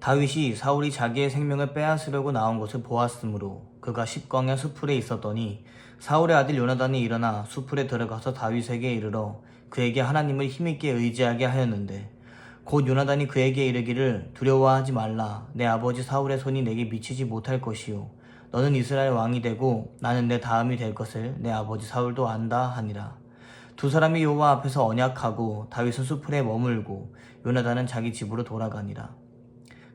다윗이 사울이 자기의 생명을 빼앗으려고 나온 것을 보았으므로 그가 십광야 수풀에 있었더니 사울의 아들 요나단이 일어나 수풀에 들어가서 다윗에게 이르러 그에게 하나님을 힘있게 의지하게 하였는데 곧 요나단이 그에게 이르기를 두려워하지 말라. 내 아버지 사울의 손이 내게 미치지 못할 것이요 너는 이스라엘 왕이 되고 나는 내 다음이 될 것을 내 아버지 사울도 안다 하니라. 두 사람이 여호와 앞에서 언약하고 다윗은 수풀에 머물고 요나단은 자기 집으로 돌아가니라.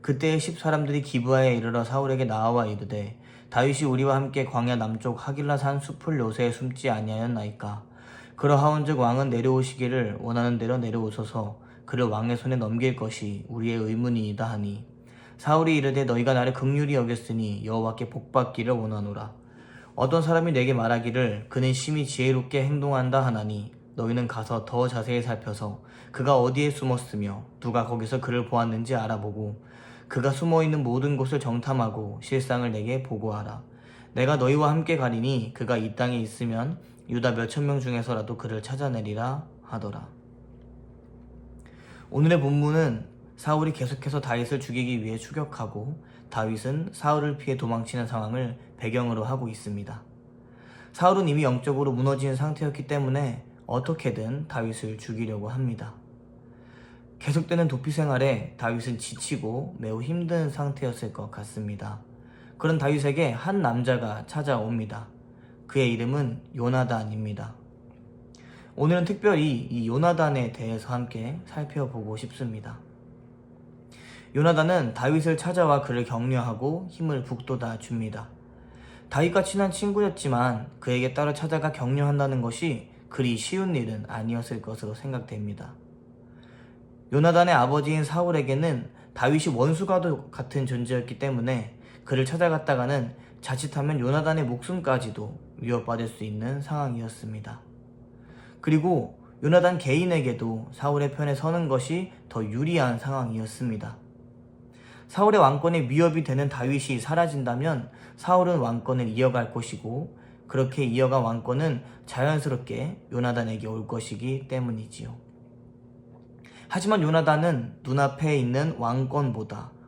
그때에 10사람들이 기브아에 이르러 사울에게 나와 이르되 다윗이 우리와 함께 광야 남쪽 하길라 산 수풀 요새에 숨지 아니하였나이까. 그러하온즉 왕은 내려오시기를 원하는 대로 내려오소서. 그를 왕의 손에 넘길 것이 우리의 의문이이다 하니 사울이 이르되 너희가 나를 긍휼히 여겼으니 여호와께 복받기를 원하노라. 어떤 사람이 내게 말하기를 그는 심히 지혜롭게 행동한다 하나니 너희는 가서 더 자세히 살펴서 그가 어디에 숨었으며 누가 거기서 그를 보았는지 알아보고 그가 숨어있는 모든 곳을 정탐하고 실상을 내게 보고하라. 내가 너희와 함께 가리니 그가 이 땅에 있으면 유다 몇천 명 중에서라도 그를 찾아내리라 하더라. 오늘의 본문은 사울이 계속해서 다윗을 죽이기 위해 추격하고 다윗은 사울을 피해 도망치는 상황을 배경으로 하고 있습니다. 사울은 이미 영적으로 무너진 상태였기 때문에 어떻게든 다윗을 죽이려고 합니다. 계속되는 도피 생활에 다윗은 지치고 매우 힘든 상태였을 것 같습니다. 그런 다윗에게 한 남자가 찾아옵니다. 그의 이름은 요나단입니다. 오늘은 특별히 이 요나단에 대해서 함께 살펴보고 싶습니다. 요나단은 다윗을 찾아와 그를 격려하고 힘을 북돋아 줍니다. 다윗과 친한 친구였지만 그에게 따로 찾아가 격려한다는 것이 그리 쉬운 일은 아니었을 것으로 생각됩니다. 요나단의 아버지인 사울에게는 다윗이 원수가도 같은 존재였기 때문에 그를 찾아갔다가는 자칫하면 요나단의 목숨까지도 위협받을 수 있는 상황이었습니다. 그리고 요나단 개인에게도 사울의 편에 서는 것이 더 유리한 상황이었습니다. 사울의 왕권에 위협이 되는 다윗이 사라진다면 사울은 왕권을 이어갈 것이고 그렇게 이어간 왕권은 자연스럽게 요나단에게 올 것이기 때문이지요. 하지만 요나단은 눈앞에 있는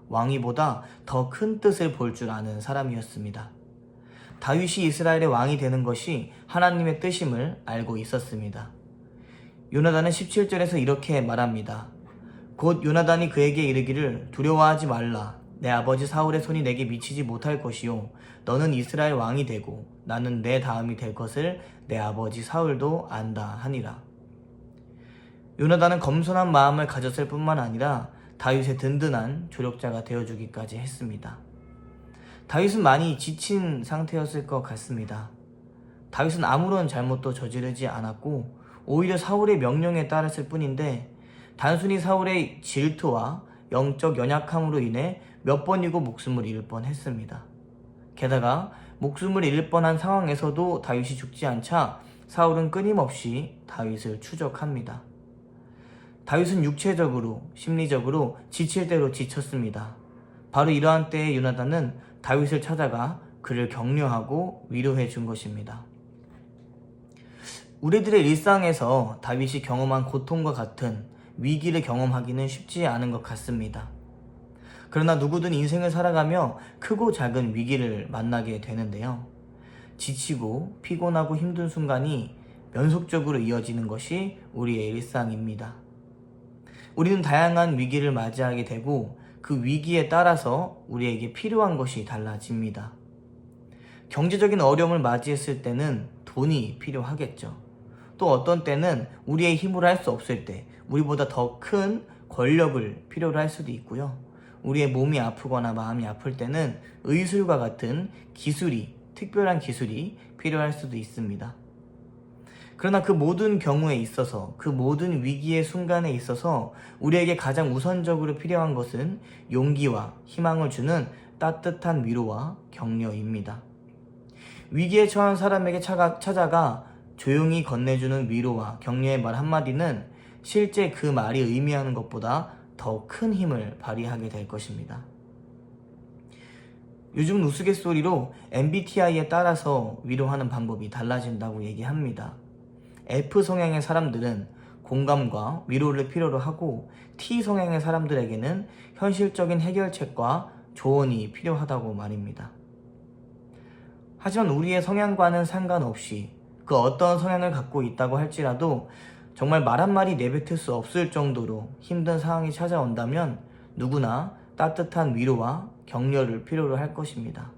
왕위보다 더 큰 뜻을 볼 줄 아는 사람이었습니다. 다윗이 이스라엘의 왕이 되는 것이 하나님의 뜻임을 알고 있었습니다. 요나단은 17절에서 이렇게 말합니다. 곧 요나단이 그에게 이르기를 두려워하지 말라. 내 아버지 사울의 손이 내게 미치지 못할 것이요 너는 이스라엘 왕이 되고 나는 내 다음이 될 것을 내 아버지 사울도 안다 하니라. 요나단은 겸손한 마음을 가졌을 뿐만 아니라 다윗의 든든한 조력자가 되어주기까지 했습니다. 다윗은 많이 지친 상태였을 것 같습니다. 다윗은 아무런 잘못도 저지르지 않았고 오히려 사울의 명령에 따랐을 뿐인데 단순히 사울의 질투와 영적 연약함으로 인해 몇 번이고 목숨을 잃을 뻔했습니다. 게다가 목숨을 잃을 뻔한 상황에서도 다윗이 죽지 않자 사울은 끊임없이 다윗을 추적합니다. 다윗은 육체적으로, 심리적으로 지칠 대로 지쳤습니다. 바로 이러한 때에 요나단은 다윗을 찾아가 그를 격려하고 위로해 준 것입니다. 우리들의 일상에서 다윗이 경험한 고통과 같은 위기를 경험하기는 쉽지 않은 것 같습니다. 그러나 누구든 인생을 살아가며 크고 작은 위기를 만나게 되는데요. 지치고 피곤하고 힘든 순간이 연속적으로 이어지는 것이 우리의 일상입니다. 우리는 다양한 위기를 맞이하게 되고 그 위기에 따라서 우리에게 필요한 것이 달라집니다. 경제적인 어려움을 맞이했을 때는 돈이 필요하겠죠. 또 어떤 때는 우리의 힘으로 할 수 없을 때 우리보다 더 큰 권력을 필요로 할 수도 있고요. 우리의 몸이 아프거나 마음이 아플 때는 의술과 같은 특별한 기술이 필요할 수도 있습니다. 그러나 그 모든 경우에 있어서, 그 모든 위기의 순간에 있어서 우리에게 가장 우선적으로 필요한 것은 용기와 희망을 주는 따뜻한 위로와 격려입니다. 위기에 처한 사람에게 찾아가 조용히 건네주는 위로와 격려의 말 한마디는 실제 그 말이 의미하는 것보다 더 큰 힘을 발휘하게 될 것입니다. 요즘 우스갯소리로 MBTI에 따라서 위로하는 방법이 달라진다고 얘기합니다. F 성향의 사람들은 공감과 위로를 필요로 하고 T 성향의 사람들에게는 현실적인 해결책과 조언이 필요하다고 말입니다. 하지만 우리의 성향과는 상관없이 그 어떤 성향을 갖고 있다고 할지라도 정말 말 한마디 내뱉을 수 없을 정도로 힘든 상황이 찾아온다면 누구나 따뜻한 위로와 격려를 필요로 할 것입니다.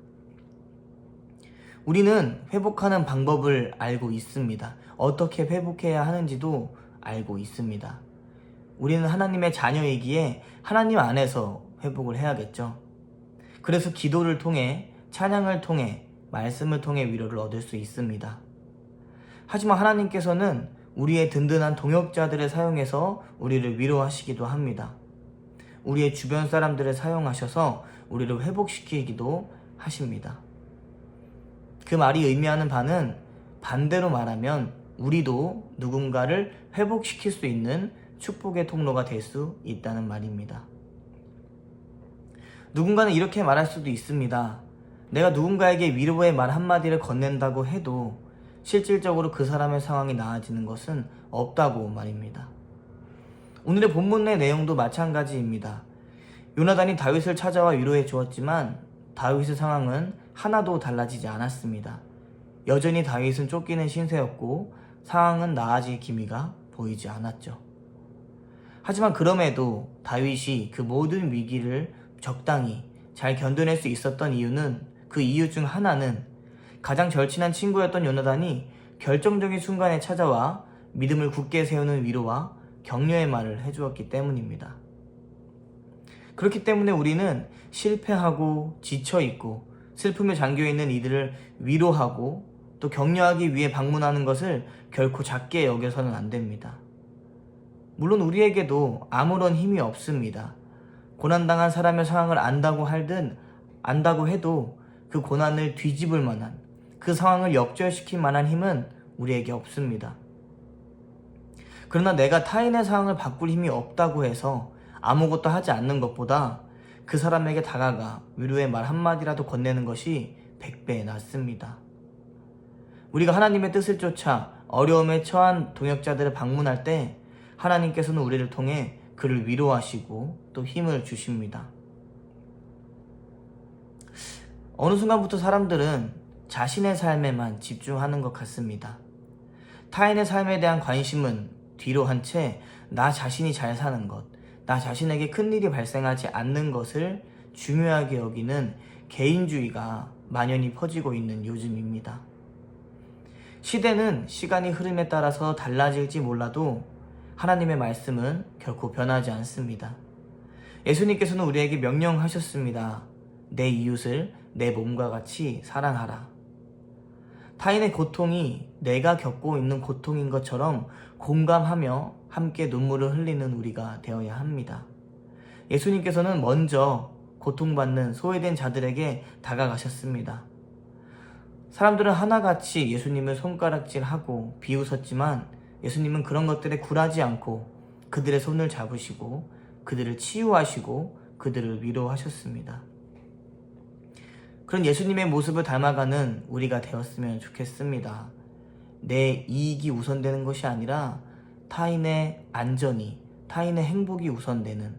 우리는 회복하는 방법을 알고 있습니다. 어떻게 회복해야 하는지도 알고 있습니다. 우리는 하나님의 자녀이기에 하나님 안에서 회복을 해야겠죠. 그래서 기도를 통해, 찬양을 통해, 말씀을 통해 위로를 얻을 수 있습니다. 하지만 하나님께서는 우리의 든든한 동역자들을 사용해서 우리를 위로하시기도 합니다. 우리의 주변 사람들을 사용하셔서 우리를 회복시키기도 하십니다. 그 말이 의미하는 바는 반대로 말하면 우리도 누군가를 회복시킬 수 있는 축복의 통로가 될 수 있다는 말입니다. 누군가는 이렇게 말할 수도 있습니다. 내가 누군가에게 위로의 말 한마디를 건넨다고 해도 실질적으로 그 사람의 상황이 나아지는 것은 없다고 말입니다. 오늘의 본문의 내용도 마찬가지입니다. 요나단이 다윗을 찾아와 위로해 주었지만 다윗의 상황은 하나도 달라지지 않았습니다. 여전히 다윗은 쫓기는 신세였고 상황은 나아질 기미가 보이지 않았죠. 하지만 그럼에도 다윗이 그 모든 위기를 적당히 잘 견뎌낼 수 있었던 이유는, 그 이유 중 하나는 가장 절친한 친구였던 요나단이 결정적인 순간에 찾아와 믿음을 굳게 세우는 위로와 격려의 말을 해주었기 때문입니다. 그렇기 때문에 우리는 실패하고 지쳐있고 슬픔에 잠겨있는 이들을 위로하고 또 격려하기 위해 방문하는 것을 결코 작게 여겨서는 안 됩니다. 물론 우리에게도 아무런 힘이 없습니다. 고난당한 사람의 상황을 안다고 해도 그 고난을 뒤집을 만한, 그 상황을 역전시킬 만한 힘은 우리에게 없습니다. 그러나 내가 타인의 상황을 바꿀 힘이 없다고 해서 아무것도 하지 않는 것보다 그 사람에게 다가가 위로의 말 한마디라도 건네는 것이 100배 낫습니다. 우리가 하나님의 뜻을 쫓아 어려움에 처한 동역자들을 방문할 때 하나님께서는 우리를 통해 그를 위로하시고 또 힘을 주십니다. 어느 순간부터 사람들은 자신의 삶에만 집중하는 것 같습니다. 타인의 삶에 대한 관심은 뒤로 한 채 나 자신이 잘 사는 것, 나 자신에게 큰일이 발생하지 않는 것을 중요하게 여기는 개인주의가 만연히 퍼지고 있는 요즘입니다. 시대는 시간이 흐름에 따라서 달라질지 몰라도 하나님의 말씀은 결코 변하지 않습니다. 예수님께서는 우리에게 명령하셨습니다. 내 이웃을 내 몸과 같이 사랑하라. 타인의 고통이 내가 겪고 있는 고통인 것처럼 공감하며 함께 눈물을 흘리는 우리가 되어야 합니다. 예수님께서는 먼저 고통받는 소외된 자들에게 다가가셨습니다. 사람들은 하나같이 예수님을 손가락질하고 비웃었지만 예수님은 그런 것들에 굴하지 않고 그들의 손을 잡으시고 그들을 치유하시고 그들을 위로하셨습니다. 그런 예수님의 모습을 닮아가는 우리가 되었으면 좋겠습니다. 내 이익이 우선되는 것이 아니라 타인의 안전이, 타인의 행복이 우선되는,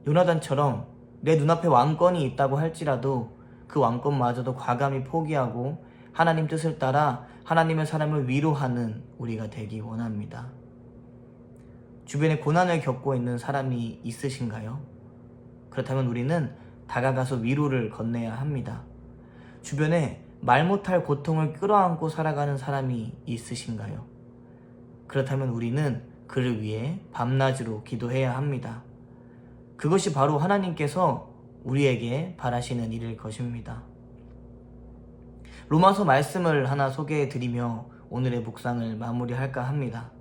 요나단처럼 내 눈앞에 왕권이 있다고 할지라도 그 왕권마저도 과감히 포기하고 하나님 뜻을 따라 하나님의 사람을 위로하는 우리가 되기 원합니다. 주변에 고난을 겪고 있는 사람이 있으신가요? 그렇다면 우리는 다가가서 위로를 건네야 합니다. 주변에 말 못할 고통을 끌어안고 살아가는 사람이 있으신가요? 그렇다면 우리는 그를 위해 밤낮으로 기도해야 합니다. 그것이 바로 하나님께서 우리에게 바라시는 일일 것입니다. 로마서 말씀을 하나 소개해 드리며 오늘의 묵상을 마무리할까 합니다.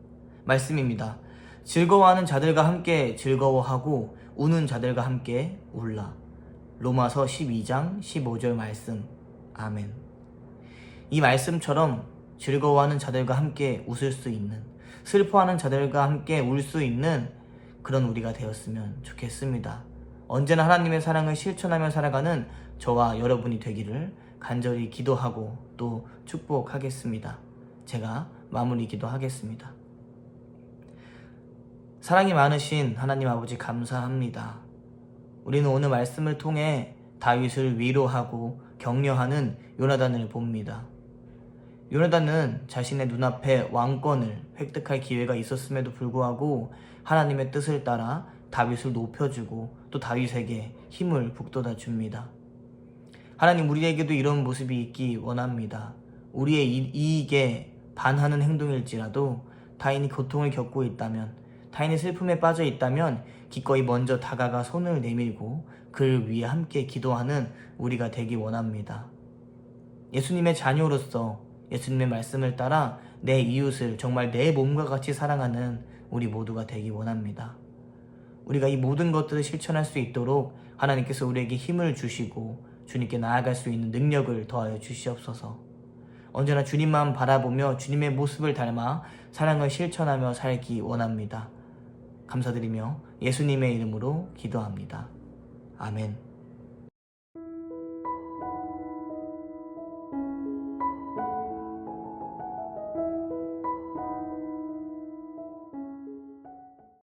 말씀입니다. 즐거워하는 자들과 함께 즐거워하고 우는 자들과 함께 울라. 로마서 12장 15절 말씀. 아멘. 이 말씀처럼 즐거워하는 자들과 함께 웃을 수 있는, 슬퍼하는 자들과 함께 울 수 있는 그런 우리가 되었으면 좋겠습니다. 언제나 하나님의 사랑을 실천하며 살아가는 저와 여러분이 되기를 간절히 기도하고 또 축복하겠습니다. 제가 마무리 기도하겠습니다. 사랑이 많으신 하나님 아버지 감사합니다. 우리는 오늘 말씀을 통해 다윗을 위로하고 격려하는 요나단을 봅니다. 요나단은 자신의 눈앞에 왕권을 획득할 기회가 있었음에도 불구하고 하나님의 뜻을 따라 다윗을 높여주고 또 다윗에게 힘을 북돋아 줍니다. 하나님, 우리에게도 이런 모습이 있기 원합니다. 우리의 이익에 반하는 행동일지라도 타인이 고통을 겪고 있다면, 타인의 슬픔에 빠져 있다면 기꺼이 먼저 다가가 손을 내밀고 그를 위해 함께 기도하는 우리가 되기 원합니다. 예수님의 자녀로서 예수님의 말씀을 따라 내 이웃을 정말 내 몸과 같이 사랑하는 우리 모두가 되기 원합니다. 우리가 이 모든 것들을 실천할 수 있도록 하나님께서 우리에게 힘을 주시고 주님께 나아갈 수 있는 능력을 더하여 주시옵소서. 언제나 주님만 바라보며 주님의 모습을 닮아 사랑을 실천하며 살기 원합니다. 감사드리며 예수님의 이름으로 기도합니다. 아멘.